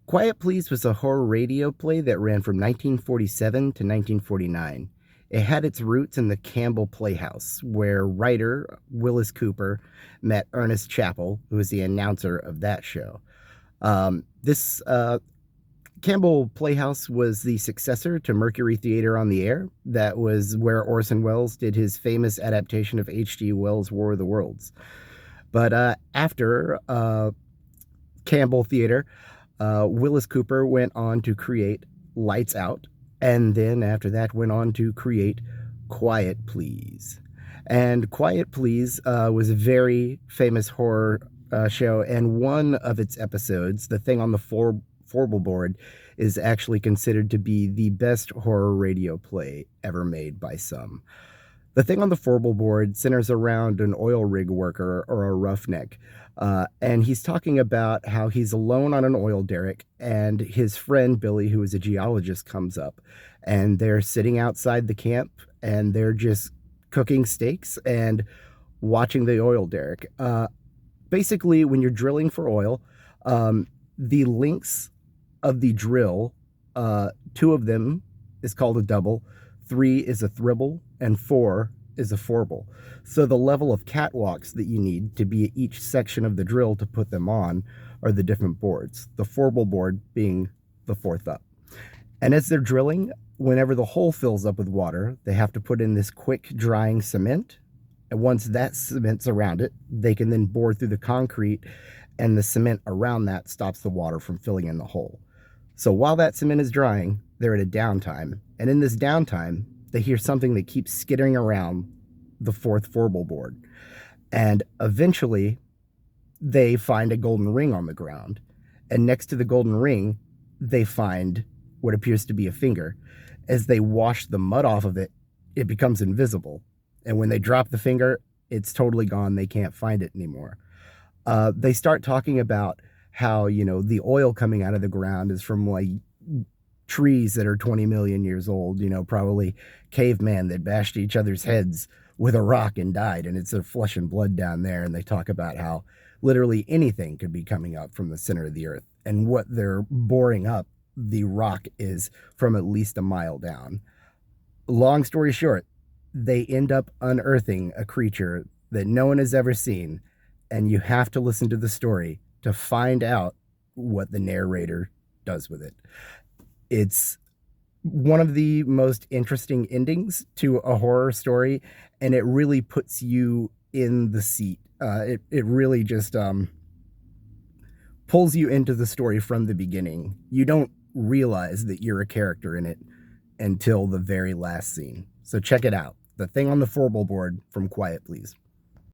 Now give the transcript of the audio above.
Quiet Please was a horror radio play that ran from 1947 to 1949. It had its roots in the Campbell Playhouse, where writer Willis Cooper met Ernest Chappell, who was the announcer of that show. This Campbell Playhouse was the successor to Mercury Theater on the Air. That was where Orson Welles did his famous adaptation of H.G. Wells' War of the Worlds. But after Campbell Theater, Willis Cooper went on to create Lights Out, and then after that went on to create Quiet Please. And Quiet Please was a very famous horror show, and one of its episodes, The Thing on the Fourble Board, is actually considered to be the best horror radio play ever made by some. The Thing on the Fourble Board centers around an oil rig worker or a roughneck. And he's talking about how he's alone on an oil derrick, and his friend Billy, who is a geologist, comes up, and they're sitting outside the camp, and they're just cooking steaks and watching the oil derrick. Basically, when you're drilling for oil, the links of the drill, two of them is called a double, three is a thribble, and four is a fourble. So the level of catwalks that you need to be at each section of the drill to put them on are the different boards, the Fourble board being the fourth up. And as they're drilling, whenever the hole fills up with water, they have to put in this quick drying cement. And once that cement's around it, they can then bore through the concrete, and the cement around that stops the water from filling in the hole. So while that cement is drying, they're at a downtime. And in this downtime, they hear something that keeps skittering around the fourth Fourble board. And eventually, they find a golden ring on the ground. And next to the golden ring, they find what appears to be a finger. As they wash the mud off of it, it becomes invisible. And when they drop the finger, it's totally gone. They can't find it anymore. They start talking about how, the oil coming out of the ground is from like trees that are 20 million years old, probably cavemen that bashed each other's heads with a rock and died, and it's their flesh and blood down there. And they talk about how literally anything could be coming up from the center of the earth, and what they're boring up, the rock is from at least a mile down. Long story short, they end up unearthing a creature that no one has ever seen, and you have to listen to the story to find out what the narrator does with it. It's one of the most interesting endings to a horror story, and it really puts you in the seat. It really just pulls you into the story from the beginning. You don't realize that you're a character in it until the very last scene. So check it out. The Thing on the Fourble Board from Quiet Please.